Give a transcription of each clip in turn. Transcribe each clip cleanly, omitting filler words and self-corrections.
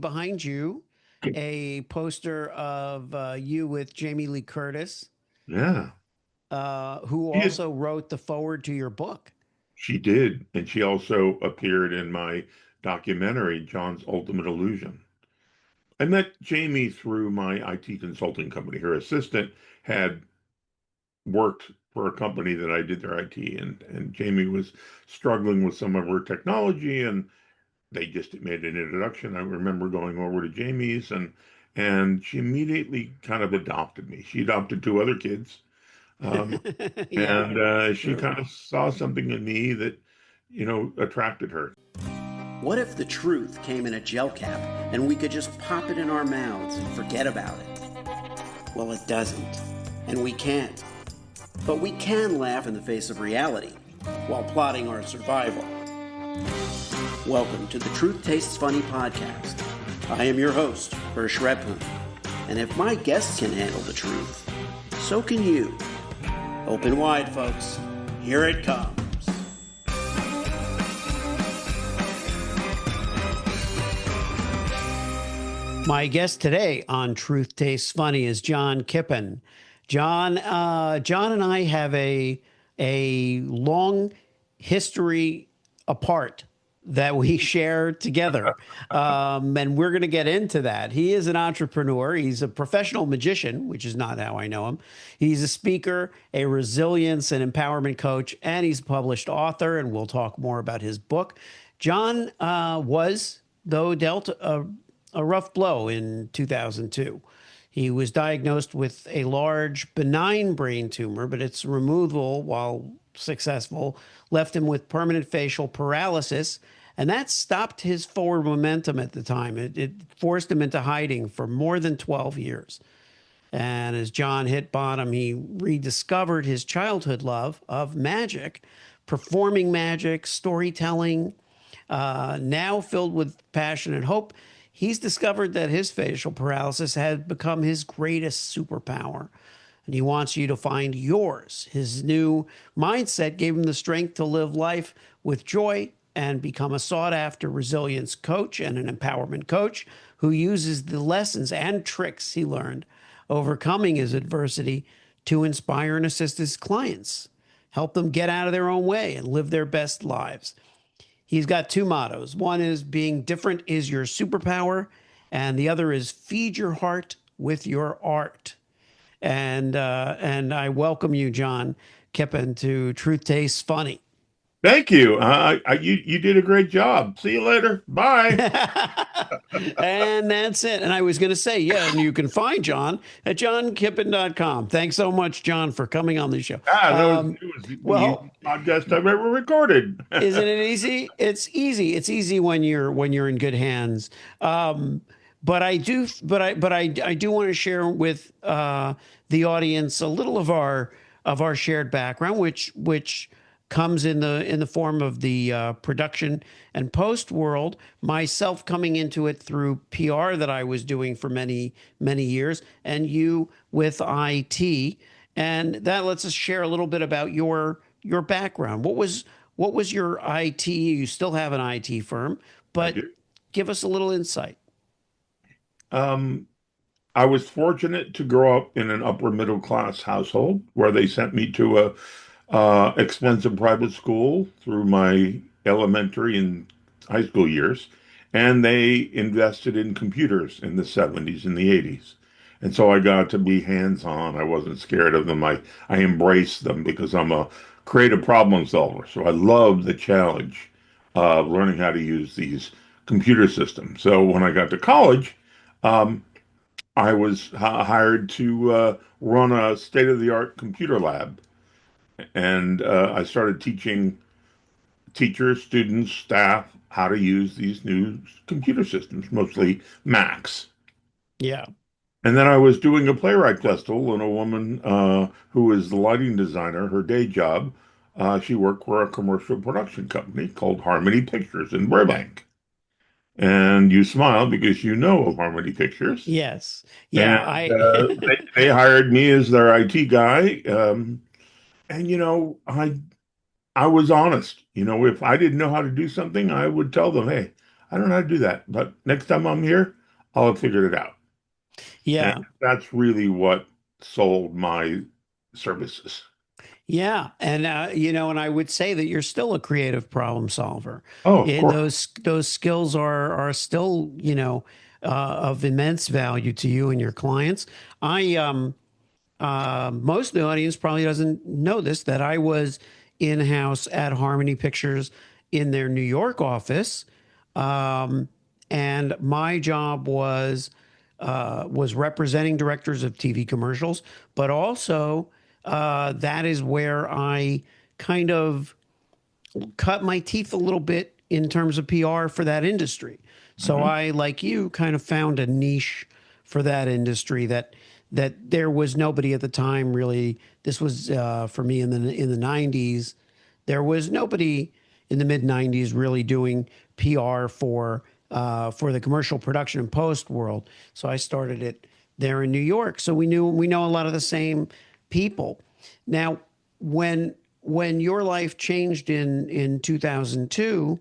behind you a poster of you with Jamie Lee Curtis, Yeah, who she is. also wrote the forward to your book. She did, and she also appeared in my documentary, John's Ultimate Illusion. I met Jamie through my IT consulting company. Her assistant had worked for a company that I did their IT, and Jamie was struggling with some of her technology, and they just made an introduction. I remember going over to Jamie's, and she immediately kind of adopted me. She adopted two other kids. Um, Yeah, and she sure. kind of saw something in me that, attracted her. What if the truth came in a gel cap and we could just pop it in our mouths and forget about it? Well, it doesn't. And we can't. But we can laugh in the face of reality while plotting our survival. Welcome to the Truth Tastes Funny podcast. I am your host, Hersh. And if my guests can handle the truth, so can you. Open wide, folks. Here it comes. My guest today on Truth Tastes Funny is John Kippen. John and I have a long history apart that we share together, and we're going to get into that. He is an entrepreneur. He's a professional magician, which is not how I know him. He's a speaker, a resilience and empowerment coach, and he's a published author. And we'll talk more about his book. John was, though, dealt a rough blow in 2002. He was diagnosed with a large benign brain tumor, but its removal, while successful, left him with permanent facial paralysis. And that stopped his forward momentum at the time. It forced him into hiding for more than 12 years. And as John hit bottom, he rediscovered his childhood love of magic, performing magic, storytelling. Now filled with passion and hope, he's discovered that his facial paralysis had become his greatest superpower. And he wants you to find yours. His new mindset gave him the strength to live life with joy and become a sought after resilience coach and an empowerment coach who uses the lessons and tricks he learned overcoming his adversity to inspire and assist his clients, help them get out of their own way and live their best lives. He's got two mottos. One is being different is your superpower, and the other is feed your heart with your art. And I welcome you, John Kippen, to Truth Tastes Funny. Thank you. You did a great job. See you later. Bye. And that's it. And I was going to say, yeah, and you can find John at johnkippen.com. Thanks so much, John, for coming on the show. It was the Well, easiest podcast I've ever recorded. isn't it easy? It's easy. It's easy when you're in good hands. But I do want to share with the audience a little of our shared background, which comes in the form of the production and post world. Myself coming into it through PR that I was doing for many years, and you with IT, and that lets us share a little bit about your background. What was your IT? You still have an IT firm, I but do. give us a little insight. Um, I was fortunate to grow up in an upper middle class household where they sent me to a expensive private school through my elementary and high school years, and they invested in computers in the 70s and the 80s. And so I got to be hands-on. I wasn't scared of them. I embraced them because I'm a creative problem solver. So I love the challenge of learning how to use these computer systems. So when I got to college, um, I was hired to run a state-of-the-art computer lab, and I started teaching teachers, students, staff how to use these new computer systems, mostly Macs. Yeah. And then I was doing a playwright festival, and a woman who is the lighting designer, her day job, she worked for a commercial production company called Harmony Pictures in Burbank. And you smile because you know of Harmony Pictures. Yes. Yeah. And they hired me as their IT guy. And I was honest. If I didn't know how to do something, I would tell them, hey, I don't know how to do that, but next time I'm here, I'll have figured it out. And Yeah. that's really what sold my services. Yeah, and and I would say that you're still a creative problem solver. Oh, of And course. those skills are still, of immense value to you and your clients. I Most of the audience probably doesn't know this, that I was in-house at Harmony Pictures in their New York office. Um, and my job was representing directors of TV commercials, but also that is where I kind of cut my teeth a little bit in terms of PR for that industry. So Mhm. I, like you, kind of found a niche for that industry that there was nobody at the time really. This was for me in the 90s. There was nobody in the mid 90s really doing PR for the commercial production and post world. So I started it there in New York. So we know a lot of the same people. Now, when your life changed in 2002,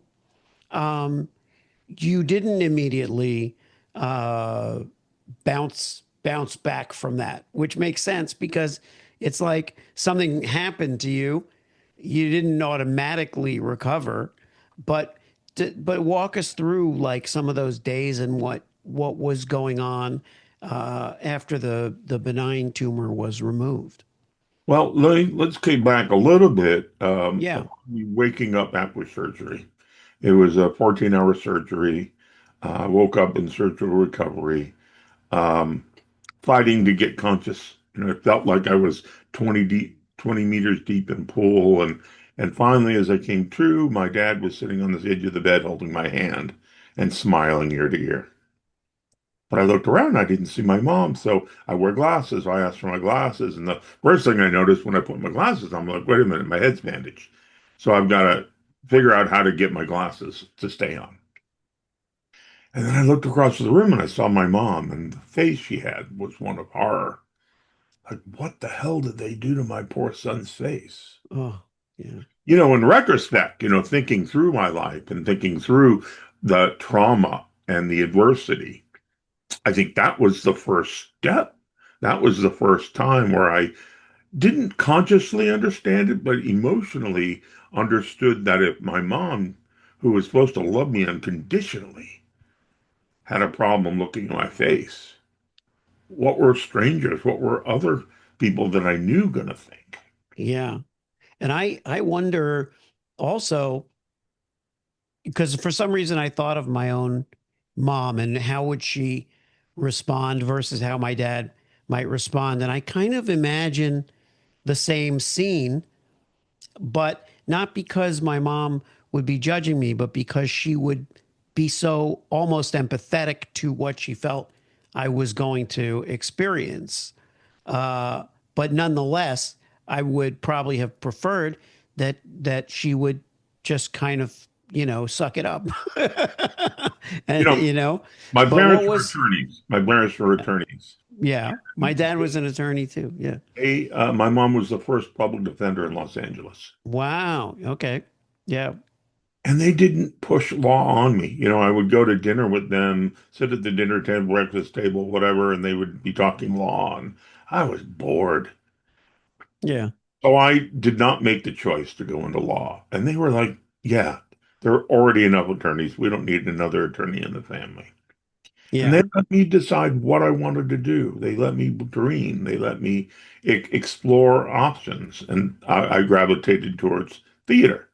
you didn't immediately uh, bounce back from that, which makes sense because it's like something happened to you. You didn't automatically recover, but but walk us through like some of those days and what was going on after the benign tumor was removed. Well, let's go back a little bit. Yeah. Waking up after surgery. It was a 14-hour surgery. I woke up in surgical recovery, um, fighting to get conscious. It felt like I was 20 meters deep in pool. And finally, as I came to, my dad was sitting on the edge of the bed holding my hand and smiling ear to ear. But I looked around and I didn't see my mom. So I wear glasses. So I asked for my glasses. And the first thing I noticed when I put my glasses on, I'm like, wait a minute, my head's bandaged. So I've got to figure out how to get my glasses to stay on. And then I looked across the room and I saw my mom, and the face she had was one of horror. Like, what the hell did they do to my poor son's face? Oh, yeah. In retrospect, thinking through my life and thinking through the trauma and the adversity, I think that was the first step. That was the first time where I didn't consciously understand it, but emotionally understood that if my mom, who was supposed to love me unconditionally, had a problem looking at my face, what were strangers, what were other people that I knew going to think? Yeah. And I wonder also, because for some reason I thought of my own mom and how would she respond versus how my dad might respond. And I kind of imagine the same scene, but not because my mom would be judging me, but because she would be so almost empathetic to what she felt I was going to experience. Uh, but nonetheless, I would probably have preferred that she would just kind of, suck it up. You And, know, my but what parents were was, attorneys. My parents were attorneys. yeah, my dad was an attorney too. Yeah. My mom was the first public defender in Los Angeles. Wow. Okay. Yeah. And they didn't push law on me. I would go to dinner with them, sit at the dinner table, breakfast table, whatever, and they would be talking law. And I was bored. Yeah. So I did not make the choice to go into law. And they were like, yeah, there are already enough attorneys. We don't need another attorney in the family. And Yeah. they let me decide what I wanted to do. They let me dream. They let me explore options. And I gravitated towards theater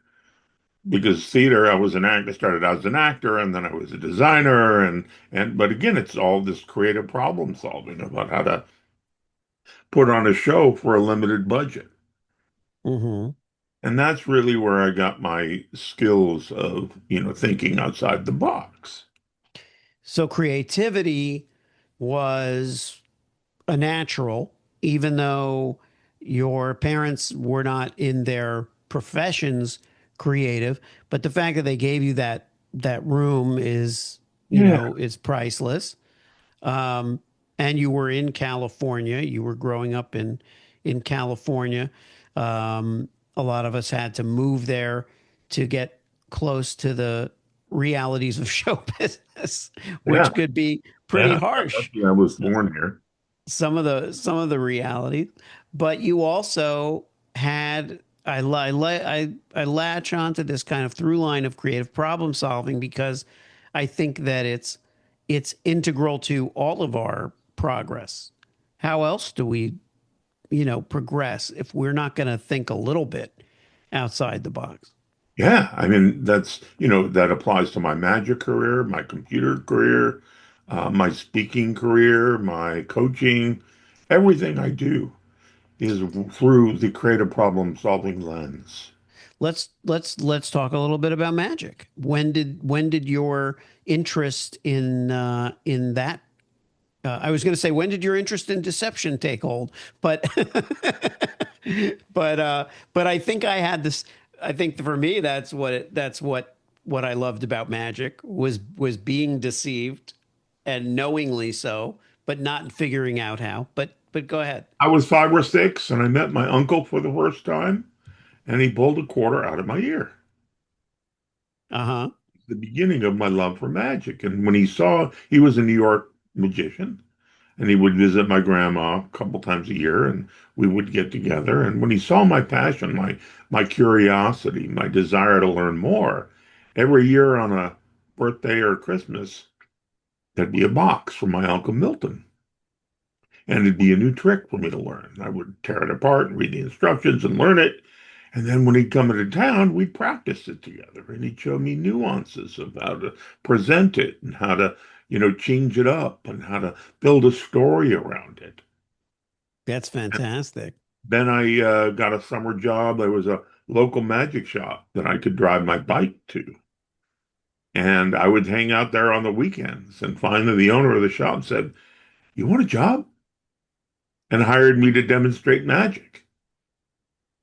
because theater, I was an actor. I started out as an actor and then I was a designer. But again, it's all this creative problem solving about how to put on a show for a limited budget. Hmm. And that's really where I got my skills of, thinking outside the box. So creativity was a natural, even though your parents were not in their professions creative. But the fact that they gave you that room is, Yeah. is priceless. Um, and you were in California. You were growing up in California. A lot of us had to move there to get close to the realities of show business, Yeah, which could be pretty yeah. harsh. I was born here. Some of the realities, but you also had I latch onto this kind of through line of creative problem solving because I think that it's integral to all of our progress. How else do we, progress if we're not going to think a little bit outside the box? Yeah, I mean that applies to my magic career, my computer career, my speaking career, my coaching. Everything I do is through the creative problem solving lens. Let's talk a little bit about magic. When did your interest in that I was going to say, when did your interest in deception take hold? But, but I think I had this. I think for me, that's what I loved about magic was being deceived, and knowingly so, but not figuring out how. But go ahead. I was 5 or 6 and I met my uncle for the first time, and he pulled a quarter out of my ear. Uh huh. The beginning of my love for magic. And when he was a New York magician, and he would visit my grandma a couple times a year, and we would get together. And when he saw my passion, my curiosity, my desire to learn more, every year on a birthday or Christmas, there'd be a box from my Uncle Milton. And it'd be a new trick for me to learn. I would tear it apart and read the instructions and learn it. And then when he'd come into town, we'd practice it together. And he'd show me nuances of how to present it and how to, change it up and how to build a story around it. That's fantastic. Then I got a summer job. There was a local magic shop that I could drive my bike to. And I would hang out there on the weekends. And finally, the owner of the shop said, "You want a job?" And hired me to demonstrate magic.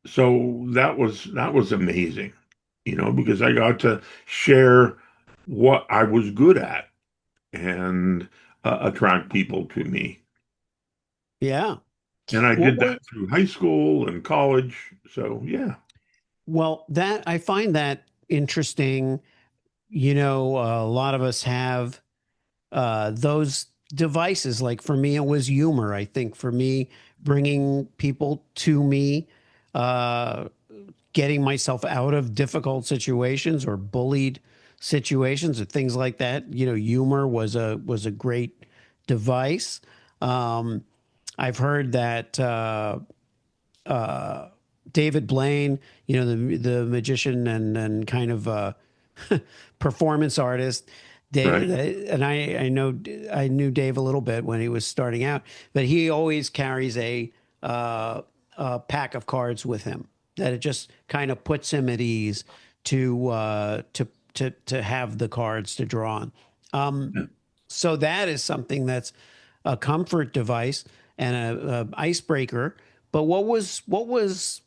So that was amazing, because I got to share what I was good at and attract people to me. Yeah. And I What did was that through high school and college. So yeah, Well, that I find that interesting. A lot of us have those devices. Like for me, it was humor. I think for me, bringing people to me, uh, getting myself out of difficult situations or bullied situations or things like that. Humor was a great device. Um, I've heard that David Blaine, the magician and kind of performance artist. right. And I knew Dave a little bit when he was starting out, but he always carries a pack of cards with him that it just kind of puts him at ease to have the cards to draw on. Um, Yeah. so that is something that's a comfort device and a icebreaker. But what was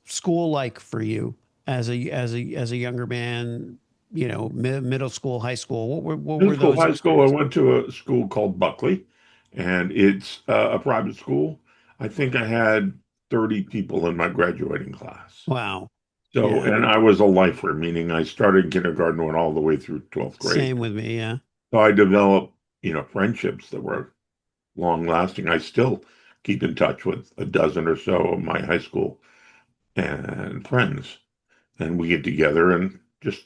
school like for you as a younger man? Middle school, high school. What were Middle school, those high school, I experiences? went to a school called Buckley, and it's a private school. I think I had 30 people in my graduating class. Wow. So, Yeah. and I was a lifer, meaning I started kindergarten, went all the way through 12th grade. Same with me. Yeah. So I developed, friendships that were long lasting. I still keep in touch with a dozen or so of my high school and friends, and we get together and just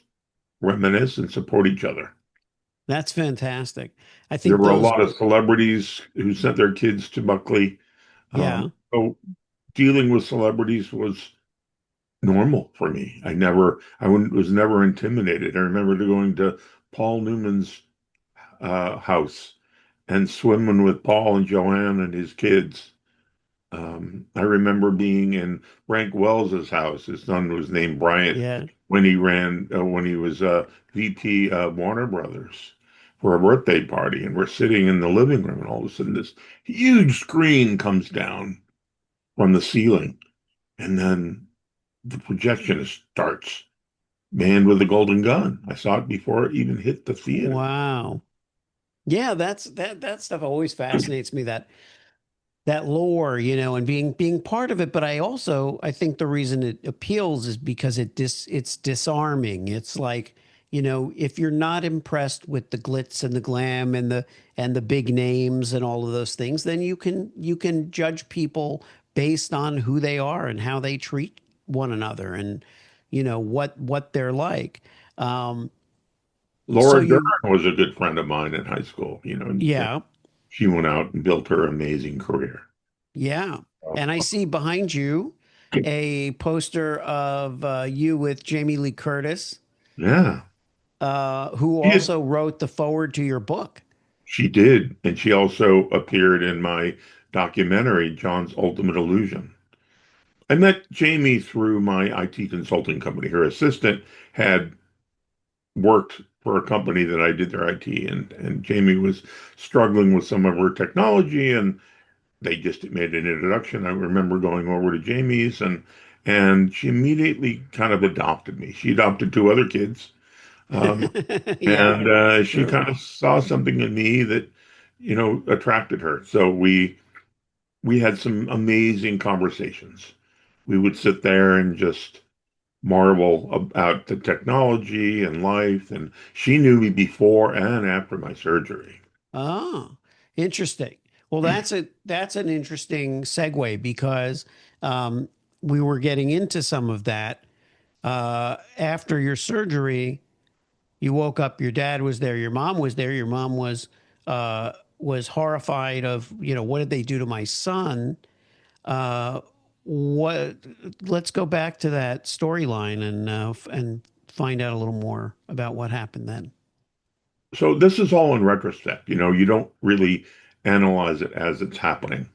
reminisce and support each other. That's fantastic. I There think were a those. lot of celebrities who sent their kids to Buckley. Yeah. So dealing with celebrities was normal for me. Was never intimidated. I remember going to Paul Newman's house and swimming with Paul and Joanne and his kids. I remember being in Frank Wells's house. His son was named Bryant Yeah. when he was VP Warner Brothers for a birthday party, and we're sitting in the living room, and all of a sudden this huge screen comes down from the ceiling, and then the projectionist starts. Man with a golden gun. I saw it before it even hit the theater. Wow. Yeah. That stuff always fascinates me. That lore, and being part of it. But I think the reason it appeals is because it's disarming. It's like if you're not impressed with the glitz and the glam and the big names and all of those things, then you can judge people based on who they are and how they treat one another and what they're like. Um, so Laura Dern you was a good friend of mine in high school, and yeah, she went out and built her amazing career. yeah. So, And I see behind you a poster of you with Jamie Lee Curtis, yeah, who she, also wrote the forward to your book. she did. And she also appeared in my documentary, John's Ultimate Illusion. I met Jamie through my IT consulting company. Her assistant had worked for a company that I did their IT, and Jamie was struggling with some of her technology, and they just made an introduction. I remember going over to Jamie's, and she immediately kind of adopted me. She adopted two other kids, Yeah, and she sure. kind of saw something in me that, attracted her. So we had some amazing conversations. We would sit there and just marvel about the technology and life. And she knew me before and after my surgery. Oh, interesting. Well, that's an interesting segue because um, we were getting into some of that after your surgery. You woke up. Your dad was there. Your mom was there. Your mom was horrified of what did they do to my son? Uh, what? Let's go back to that storyline and find out a little more about what happened then. So this is all in retrospect. You don't really analyze it as it's happening.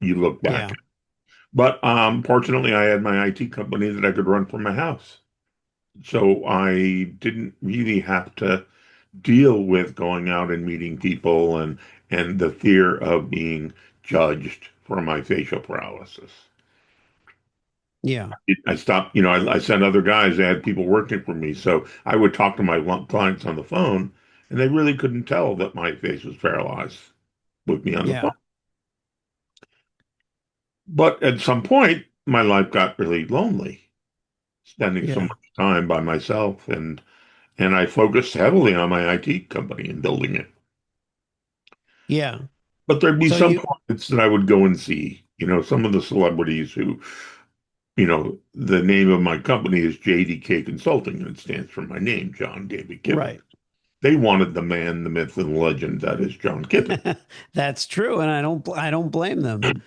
You look back. Yeah, But fortunately, I had my IT company that I could run from my house. So I didn't really have to deal with going out and meeting people and the fear of being judged for my facial paralysis. yeah, I stopped, I sent other guys, I had people working for me. So I would talk to my clients on the phone, and they really couldn't tell that my face was paralyzed with me on the phone. yeah, But at some point, my life got really lonely, spending so yeah, much time by myself, and I focused heavily on my IT company and building it. yeah. But there'd be So some you clients that I would go and see, some of the celebrities who, the name of my company is JDK Consulting, and it stands for my name, John David Kippen. right. They wanted the man, the myth, and the legend that is John Kippen. That's true, and I don't blame them.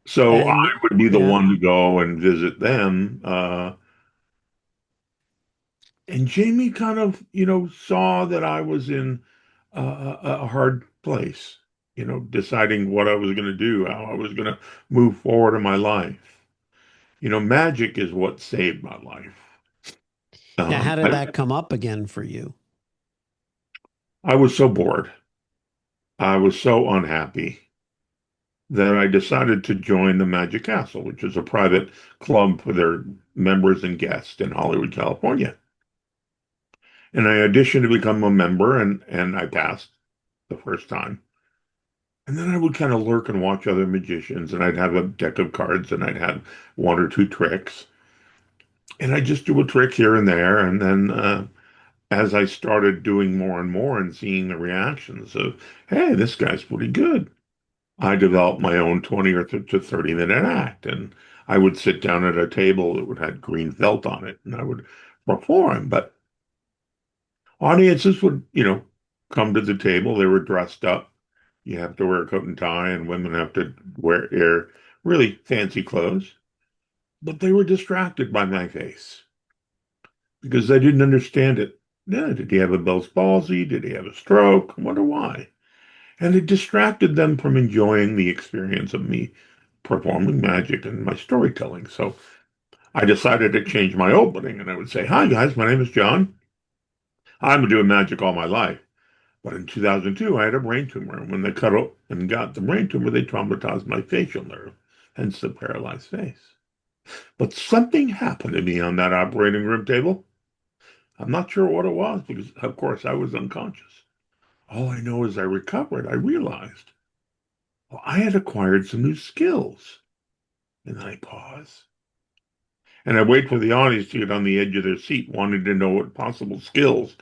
So I And would be the yeah, one to go and visit them. And Jamie kind of, saw that I was in a hard place, deciding what I was going to do, how I was going to move forward in my life. Magic is what saved my life. now how Um, did I, that come up again for you? I was so bored. I was so unhappy that I decided to join the Magic Castle, which is a private club for their members and guests in Hollywood, California. And I auditioned to become a member, and I passed the first time. And then I would kind of lurk and watch other magicians, and I'd have a deck of cards, and I'd have one or two tricks. And I'd just do a trick here and there. And then as I started doing more and more and seeing the reactions of, hey, this guy's pretty good, I developed my own 20 or to 30-minute act. And I would sit down at a table that would have green felt on it, and I would perform. But audiences would, come to the table. They were dressed up. You have to wear a coat and tie, and women have to wear really fancy clothes. But they were distracted by my face because they didn't understand it. Yeah, did he have a Bell's palsy? Did he have a stroke? I wonder why. And it distracted them from enjoying the experience of me performing magic and my storytelling. So I decided to change my opening, and I would say, "Hi guys, my name is John. I've been doing magic all my life. But in 2002, I had a brain tumor. And when they cut out and got the brain tumor, they traumatized my facial nerve, hence the paralyzed face. But something happened to me on that operating room table. I'm not sure what it was because, of course, I was unconscious. All I know is I recovered. I realized, well, I had acquired some new skills. And then I pause. And I wait for the audience to get on the edge of their seat, wanting to know what possible skills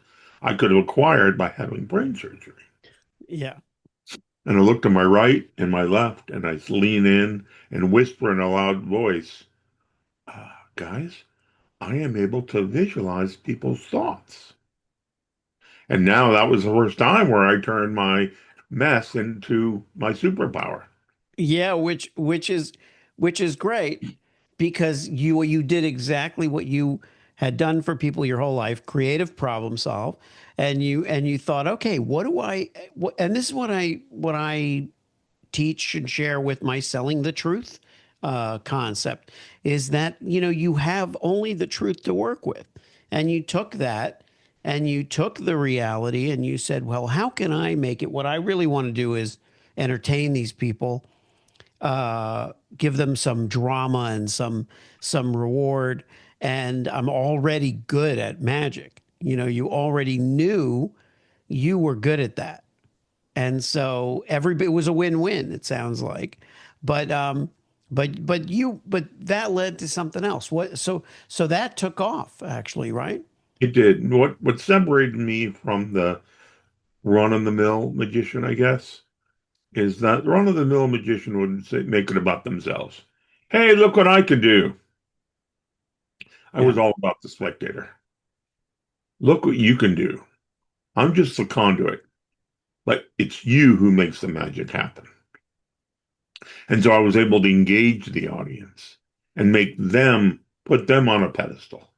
I could have acquired by having brain surgery. Yeah. And I look to my right and my left, and I lean in and whisper in a loud voice, guys, I am able to visualize people's thoughts. And now that was the first time where I turned my mess into my superpower. Yeah, which is great because you did exactly what you had done for people your whole life, creative problem solve, and you thought, okay, what do I what, and this is what I teach and share with my selling the truth concept is that you have only the truth to work with, and you took that and you took the reality and you said, well, how can I make it? What I really want to do is entertain these people, give them some drama and some reward. And I'm already good at magic. You already knew you were good at that, and so it was a win-win. It sounds like, but but that led to something else. So that took off actually, right? It did. What separated me from the run-of-the-mill magician, I guess, is that the run-of-the-mill magician would say, make it about themselves. Hey, look what I can do. I was Yeah. all about the spectator. Look what you can do. I'm just the conduit. Like it's you who makes the magic happen. And so I was able to engage the audience and make them put them on a pedestal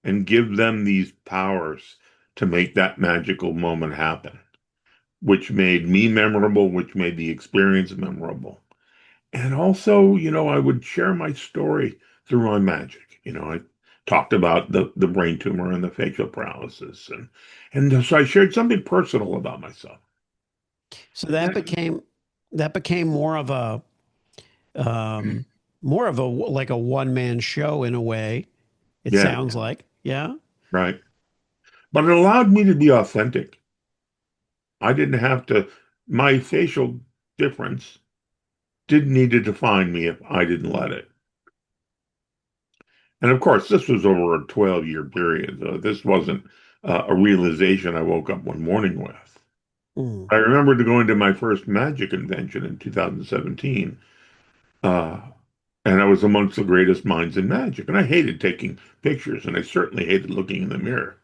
and give them these powers to make that magical moment happen, which made me memorable, which made the experience memorable. And also, I would share my story through my magic. I talked about the brain tumor and the facial paralysis, and so I shared something personal about myself. So And that became um, more of a like a one-man show in a way. It yeah, sounds like, yeah, right. But it allowed me to be authentic. I didn't have to, my facial difference didn't need to define me if I didn't let it. And of course, this was over a 12-year period. This wasn't a realization I woke up one morning with. mm. I remember going to my first magic convention in 2017, uh, and I was amongst the greatest minds in magic. And I hated taking pictures, and I certainly hated looking in the mirror.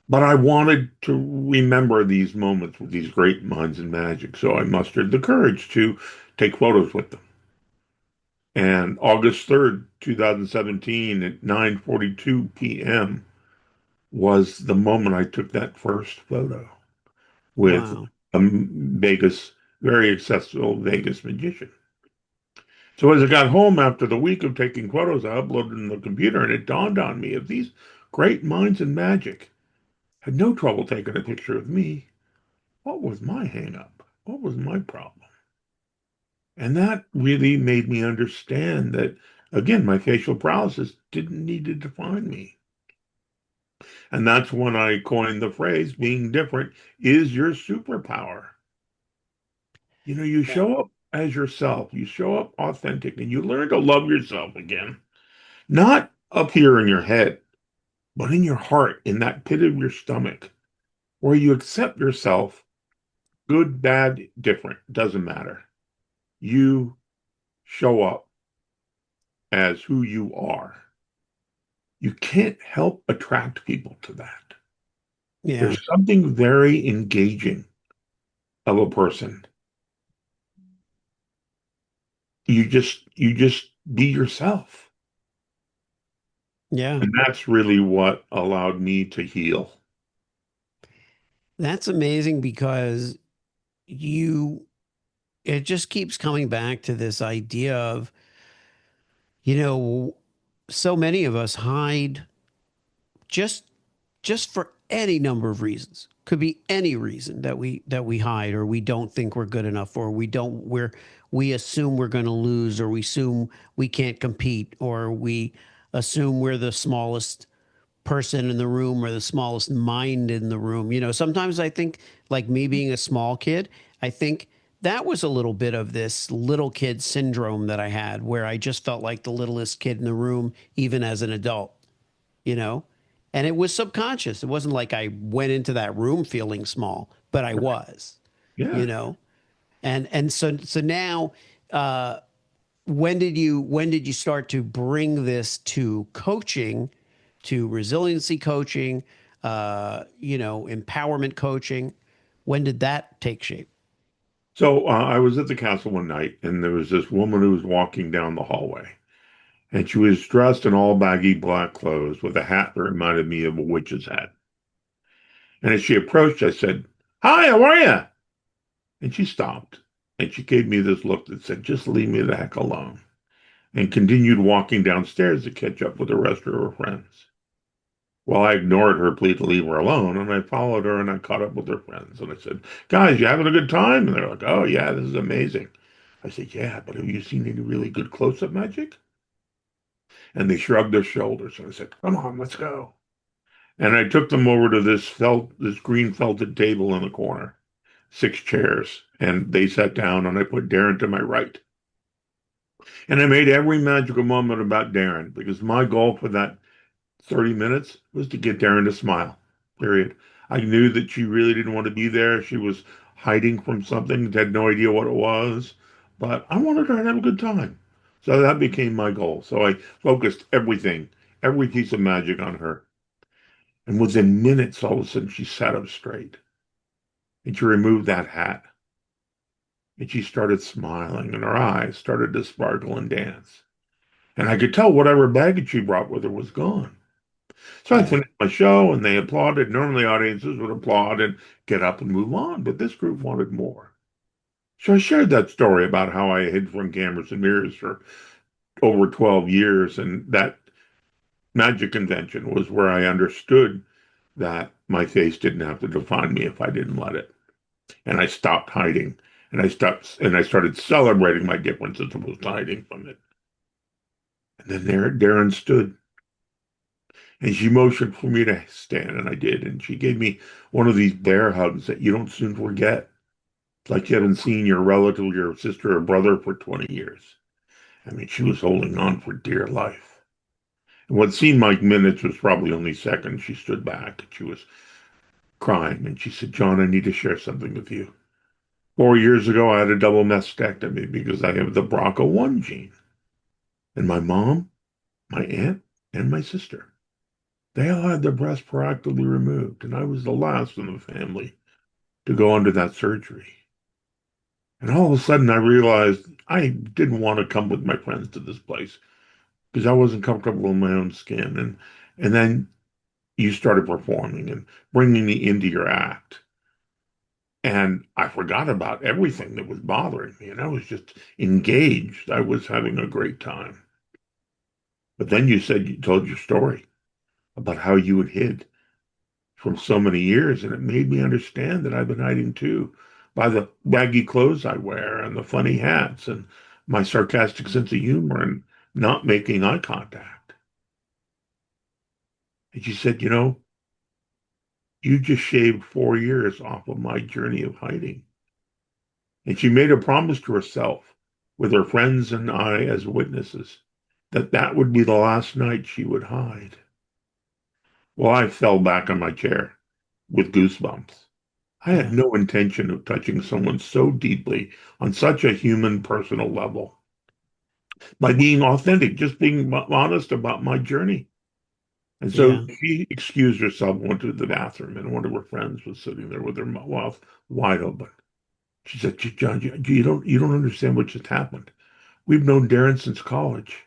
But I wanted to remember these moments with these great minds in magic, so I mustered the courage to take photos with them. And August 3rd, 2017, at 9:42 p.m. was the moment I took that first photo with Wow. a Vegas, very accessible Vegas magician. So as I got home after the week of taking photos, I uploaded them to the computer, and it dawned on me if these great minds in magic had no trouble taking a picture of me, what was my hang up? What was my problem? And that really made me understand that, again, my facial paralysis didn't need to define me. And that's when I coined the phrase being different is your superpower. You Yeah. show up as yourself, you show up authentic, and you learn to love yourself again, not up here in your head, but in your heart, in that pit of your stomach, where you accept yourself, good, bad, different, doesn't matter. You show up as who you are. You can't help attract people to that. Yeah. There's something very engaging of a person. You just be yourself. Yeah. And that's really what allowed me to heal. That's amazing because you it just keeps coming back to this idea of, you know, so many of us hide just just for any number of reasons. Could be any reason that we hide, or we don't think we're good enough, or we assume we're going to lose, or we assume we can't compete, or we assume we're the smallest person in the room or the smallest mind in the room. Sometimes I think, like me being a small kid, I think that was a little bit of this little kid syndrome that I had, where I just felt like the littlest kid in the room, even as an adult, you know? And it was subconscious. It wasn't like I went into that room feeling small, but I was, you Yeah. know. And so now, uh, when did you start to bring this to coaching, to resiliency coaching, empowerment coaching? When did that take shape? So I was at the castle one night, and there was this woman who was walking down the hallway, and she was dressed in all baggy black clothes with a hat that reminded me of a witch's hat. And as she approached, I said, "Hi, how are you?" And she stopped, and she gave me this look that said, "Just leave me the heck alone," and continued walking downstairs to catch up with the rest of her friends. Well, I ignored her plea to leave her alone, and I followed her and I caught up with her friends. And I said, "Guys, you having a good time?" And they're like, "Oh, yeah, this is amazing." I said, "Yeah, but have you seen any really good close-up magic?" And they shrugged their shoulders. And I said, "Come on, let's go." And I took them over to this green felted table in the corner, 6 chairs. And they sat down, and I put Darren to my right. And I made every magical moment about Darren because my goal for that 30 minutes was to get Darren to smile, period. I knew that she really didn't want to be there. She was hiding from something, had no idea what it was, but I wanted her to have a good time. So that became my goal. So I focused everything, every piece of magic on her. And within minutes, all of a sudden, she sat up straight and she removed that hat and she started smiling and her eyes started to sparkle and dance. And I could tell whatever baggage she brought with her was gone. So I Yeah. finished my show and they applauded. Normally audiences would applaud and get up and move on, but this group wanted more. So I shared that story about how I hid from cameras and mirrors for over 12 years. And that magic convention was where I understood that my face didn't have to define me if I didn't let it. And I stopped hiding and I started celebrating my difference as opposed to hiding from it. And then there Darren stood and she motioned for me to stand, and I did. And she gave me one of these bear hugs that you don't soon forget. It's like you haven't seen your relative, your sister or brother for 20 years. I mean, she was holding on for dear life. And what seemed like minutes was probably only seconds. She stood back and she was crying. And she said, "John, I need to share something with you. 4 years ago, I had a double mastectomy because I have the BRCA1 gene. And my mom, my aunt, and my sister, they all had their breasts proactively removed. And I was the last in the family to go under that surgery. And all of a sudden, I realized I didn't want to come with my friends to this place because I wasn't comfortable in my own skin. And then you started performing and bringing me into your act. And I forgot about everything that was bothering me. And I was just engaged. I was having a great time. But then you said you told your story about how you had hid from so many years, and it made me understand that I've been hiding too by the baggy clothes I wear and the funny hats and my sarcastic sense of humor and not making eye contact. And she said, you just shaved 4 years off of my journey of hiding. And she made a promise to herself, with her friends and I as witnesses, that that would be the last night she would hide. Well, I fell back on my chair with goosebumps. I had Yeah. no intention of touching someone so deeply on such a human, personal level by being authentic, just being honest about my journey. And so Yeah. she excused herself, went to the bathroom, and one of her friends was sitting there with her mouth wide open. She said, "John, you don't understand what just happened. We've known Darren since college,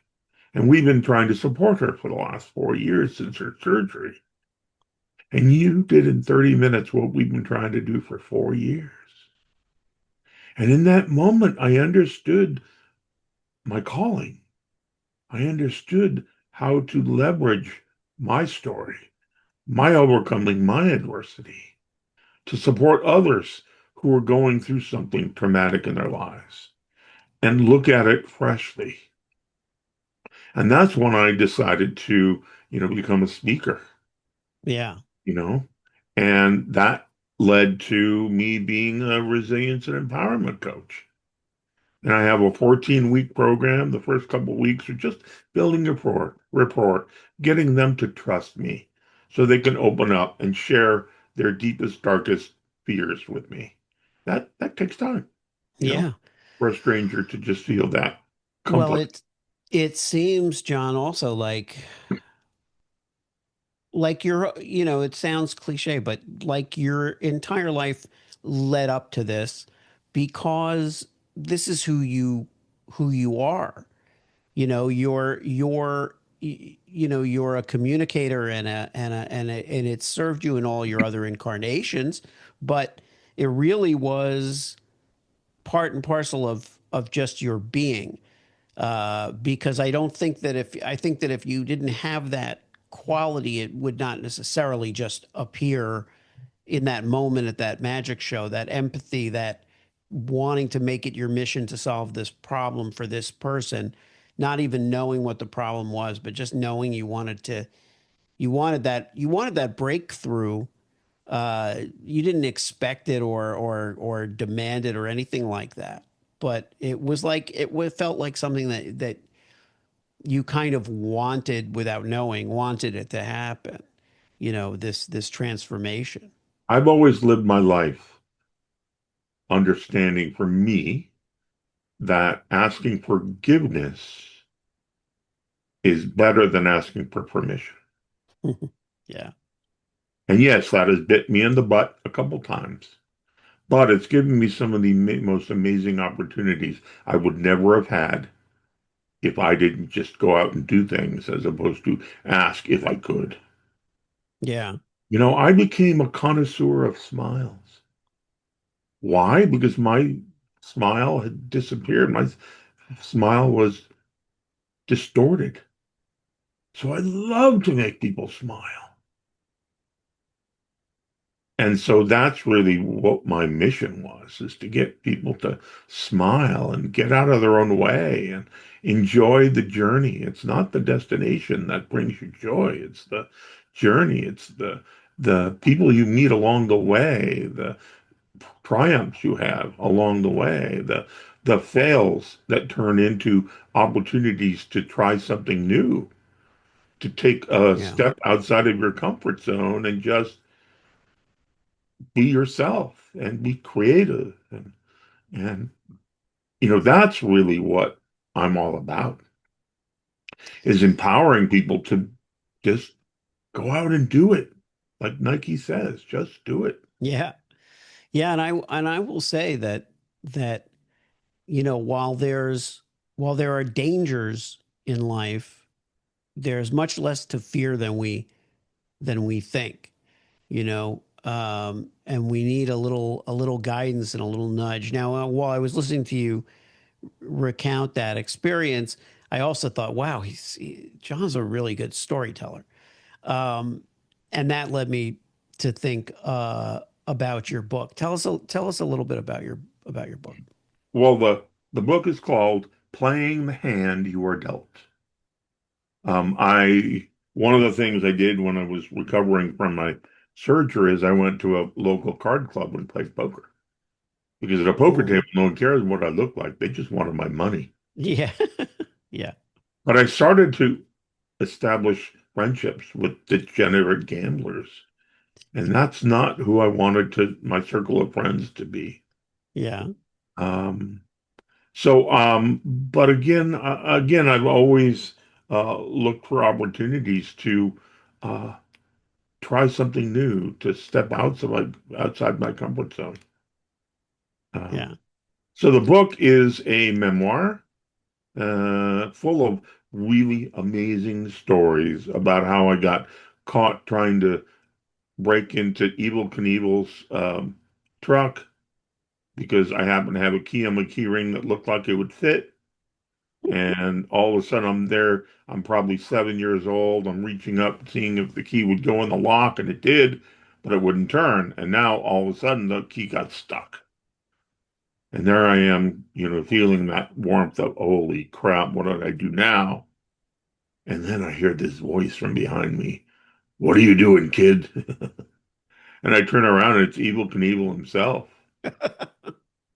and we've been trying to support her for the last 4 years since her surgery. And you did in 30 minutes what we've been trying to do for 4 years." And in that moment, I understood my calling. I understood how to leverage my story, my overcoming my adversity to support others who are going through something traumatic in their lives and look at it freshly. And that's when I decided to, become a speaker, Yeah. you know, and that led to me being a resilience and empowerment coach. And I have a 14-week program. The first couple of weeks are just building rapport, getting them to trust me so they can open up and share their deepest, darkest fears with me. That takes time, you know, Yeah. for a stranger to just feel that Well, comfort. it seems, John, also like your, it sounds cliche, but like your entire life led up to this because this is who you are. You're a communicator and it served you in all your other incarnations, but it really was part and parcel of just your being. Because I think that if you didn't have that quality, it would not necessarily just appear in that moment at that magic show, that empathy, that wanting to make it your mission to solve this problem for this person, not even knowing what the problem was, but just knowing you wanted that breakthrough. You didn't expect it or demand it or anything like that, but it felt like something that you kind of wanted it to happen. This transformation. I've always lived my life understanding for me that asking forgiveness is better than asking for permission. Yeah. And yes, that has bit me in the butt a couple times, but it's given me some of the most amazing opportunities I would never have had if I didn't just go out and do things as opposed to ask if I could. Yeah. I became a connoisseur of smiles. Why? Because my smile had disappeared. My smile was distorted. So I love to make people smile. And so that's really what my mission was, is to get people to smile and get out of their own way and enjoy the journey. It's not the destination that brings you joy. It's the journey. It's the people you meet along the way, the triumphs you have along the way, the fails that turn into opportunities to try something new, to take a Yeah. step outside of your comfort zone and just be yourself and be creative and that's really what I'm all about, is empowering people to just go out and do it. Like Nike says, just do it. Yeah. Yeah. And I will say that while there are dangers in life, there's much less to fear than we think. And we need a little guidance and a little nudge. Now, while I was listening to you recount that experience, I also thought, wow, John's a really good storyteller. Um, and that led me to think about your book. Tell us a little bit about your book. Well, the book is called Playing the Hand You Are Dealt. I One of the things I did when I was recovering from my surgery is I went to a local card club and played poker. Because at a poker Oh, table, no one cares what I look like. They just wanted my money. yeah, yeah, But I started to establish friendships with degenerate gamblers. And that's not who I wanted my circle of friends to be. yeah, Um, but again, I've always looked for opportunities to uh, try something new, to step outside my comfort zone. yeah, So the book is a memoir full of really amazing stories about how I got caught trying to break into Evil Knievel's truck because I happened to have a key on my key ring that looked like it would fit. And all of a sudden I'm there. I'm probably 7 years old. I'm reaching up, seeing if the key would go in the lock, and it did, but it wouldn't turn. And now all of a sudden the key got stuck. And there I am, feeling that warmth of, holy crap, what did I do now? And then I hear this voice from behind me. What are you doing, kid? And I turn around and it's Evil Knievel himself.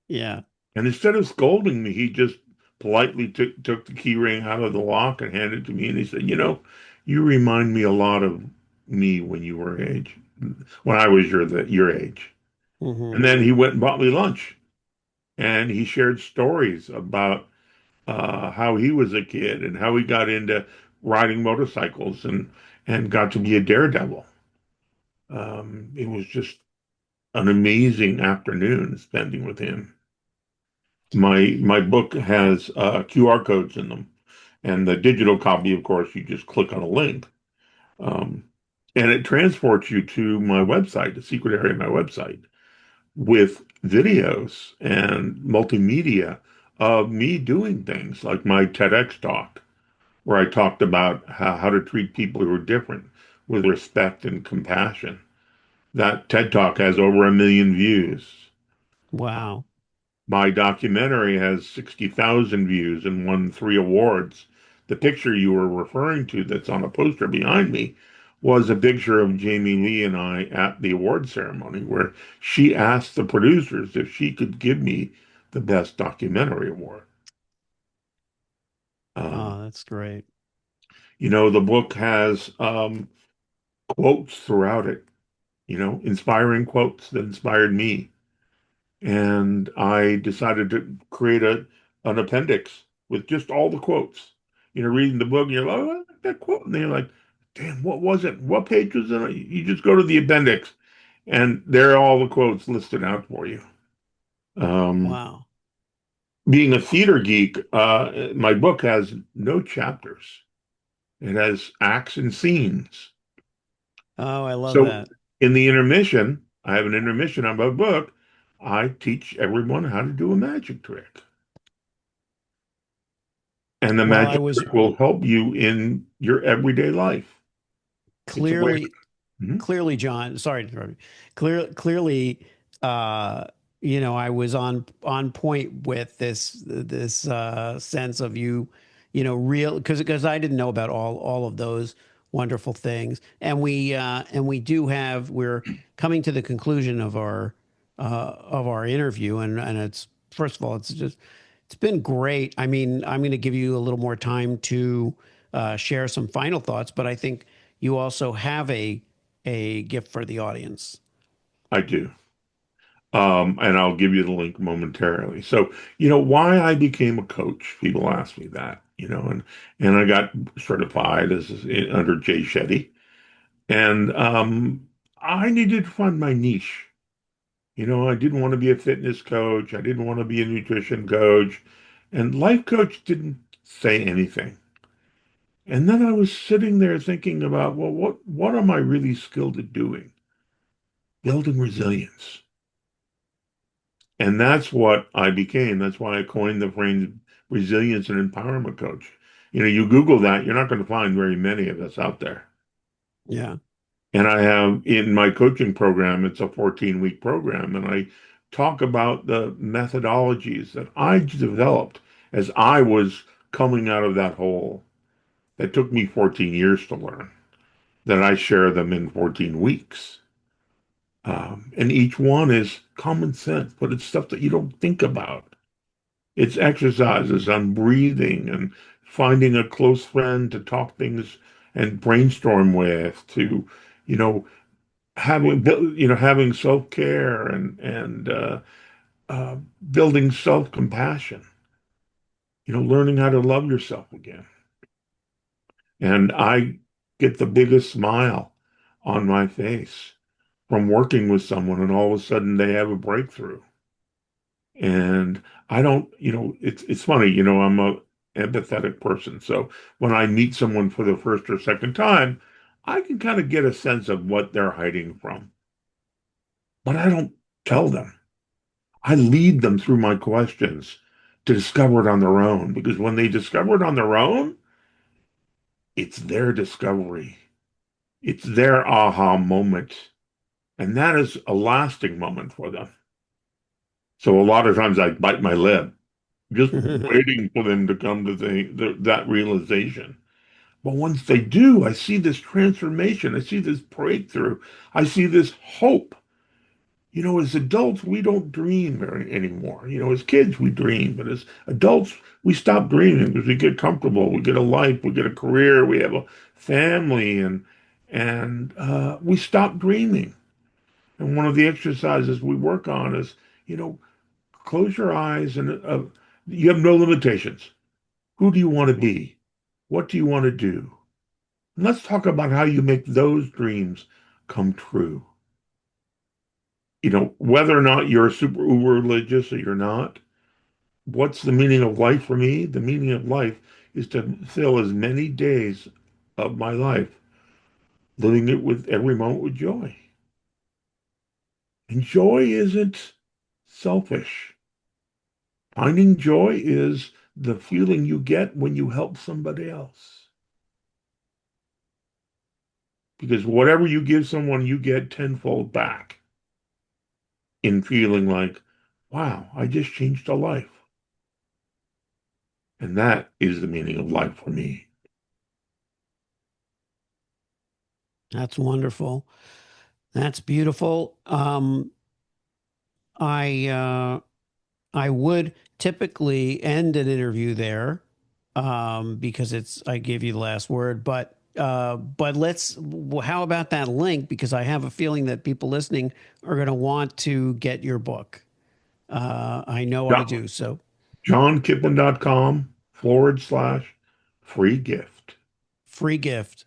yeah. And instead of scolding me, he just politely took the key ring out of the lock and handed it to me. And he said, you remind me a lot of me when you were age, when I was your age. Hmm. And then he went and bought me lunch, and he shared stories about how he was a kid and how he got into riding motorcycles and got to be a daredevil. It was just an amazing afternoon spending with him. My book has QR codes in them, and the digital copy, of course, you just click on a link, um, and it transports you to my website, the secret area of my website, with videos and multimedia of me doing things like my TEDx talk, where I talked about how to treat people who are different with respect and compassion. That TED talk has over 1 million views. Wow. My documentary has 60,000 views and won 3 awards. The picture you were referring to that's on a poster behind me was a picture of Jamie Lee and I at the award ceremony where she asked the producers if she could give me the Best Documentary Award. Um, Oh, that's great. the book has quotes throughout it, inspiring quotes that inspired me. And I decided to create an appendix with just all the quotes. Reading the book, and you're like, oh, I like that quote. And then you're like, damn, what was it? What page was it? You just go to the appendix, and there are all the quotes listed out for you. Um, Wow. Being a theater geek, my book has no chapters. It has acts and scenes. Oh, I love So that. in the intermission, I have an intermission on my book. I teach everyone how to do a magic trick. And the Well, I magic was trick will help you in your everyday life. It's a way. clearly Mhm. clearly, John, sorry to interrupt you. Clearly, uh, I was on point with this sense of you, real because I didn't know about all of those wonderful things, and we're coming to the conclusion of our interview, and it's first of all, it's been great. I mean, I'm going to give you a little more time to share some final thoughts, but I think you also have a gift for the audience. I do. And I'll give you the link momentarily. So, why I became a coach, people ask me that, and I got certified as under Jay Shetty. And I needed to find my niche. I didn't want to be a fitness coach. I didn't want to be a nutrition coach. And life coach didn't say anything. And then I was sitting there thinking about, well, what am I really skilled at doing? Building resilience. And that's what I became. That's why I coined the phrase resilience and empowerment coach. You Google that, you're not going to find very many of us out there. Yeah. And I have in my coaching program, it's a 14-week program, and I talk about the methodologies that I developed as I was coming out of that hole that took me 14 years to learn, that I share them in 14 weeks. And each one is common sense, but it's stuff that you don't think about. It's exercises on breathing and finding a close friend to talk things and brainstorm with, to, you know, having self-care and building self-compassion, learning how to love yourself again. And I get the biggest smile on my face from working with someone, and all of a sudden they have a breakthrough. And I don't, it's funny, I'm a empathetic person. So when I meet someone for the first or second time, I can kind of get a sense of what they're hiding from, but I don't tell them. I lead them through my questions to discover it on their own, because when they discover it on their own, it's their discovery. It's their aha moment. And that is a lasting moment for them. So a lot of times I bite my lip, just waiting for them to come to that realization. But once they do, I see this transformation. I see this breakthrough. I see this hope. As adults, we don't dream anymore. As kids, we dream, but as adults, we stop dreaming because we get comfortable. We get a life, we get a career, we have a family, and we stop dreaming. And one of the exercises we work on is, you know, close your eyes and you have no limitations. Who do you want to be? What do you want to do? And let's talk about how you make those dreams come true. Whether or not you're super uber religious or you're not, what's the meaning of life for me? The meaning of life is to fill as many days of my life living it with every moment with joy. And joy isn't selfish. Finding joy is the feeling you get when you help somebody else. Because whatever you give someone, you get tenfold back in feeling like, wow, I just changed a life. And that is the meaning of life for me. That's wonderful. That's beautiful. I would typically end an interview there, because I gave you the last word. But how about that link? Because I have a feeling that people listening are going to want to get your book. I know I do. So JohnKippen.com/free gift. free gift.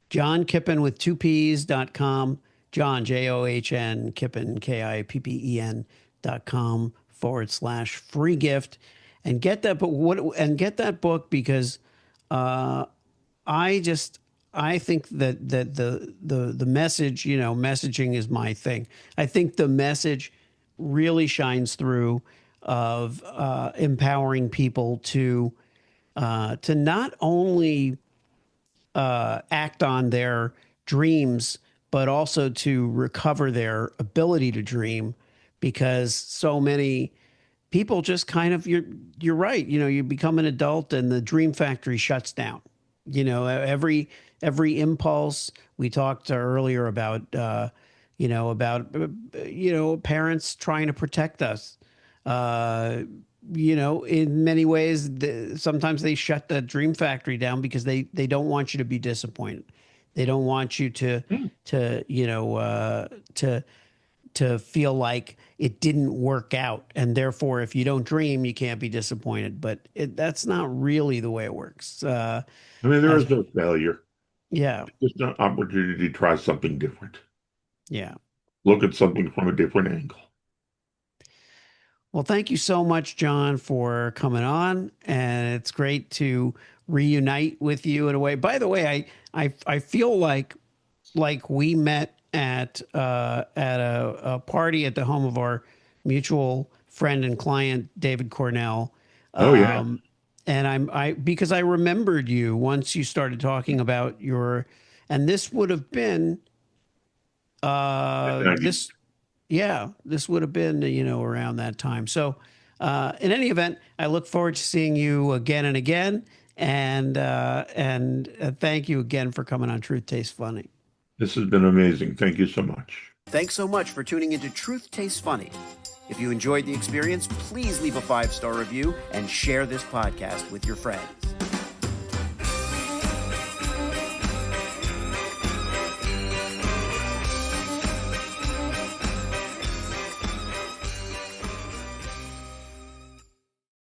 John Kippen with 2Ps.com. John, John Kippen, KIPPEN.com/free gift. And get that book. Get that book because uh, I think that the message, messaging is my thing. I think the message really shines through of empowering people to not only act on their dreams, but also to recover their ability to dream, because so many people just kind of you're right. You become an adult and the dream factory shuts down. Every impulse we talked earlier about, parents trying to protect us. In many ways, sometimes they shut the dream factory down because they don't want you to be disappointed. They don't want you to to feel like it didn't work out, and therefore, if you don't dream, you can't be disappointed. But that's not really the way it works. There As is no failure. Yeah, It's just an opportunity to try something different. yeah. Look at something from a different angle. Well, thank you so much, John, for coming on, and it's great to reunite with you in a way. By the way, I feel like we met at a party at the home of our mutual friend and client David Cornell. Oh, yeah. And I because I remembered you once you started talking about and this would have been this yeah, this would have been, around that time. So, in any event, I look forward to seeing you again and again. And thank you again for coming on Truth Tastes Funny. This has been amazing. Thank you so much. Thanks so much for tuning into Truth Tastes Funny. If you enjoyed the experience, please leave a 5-star review and share this podcast with your friends.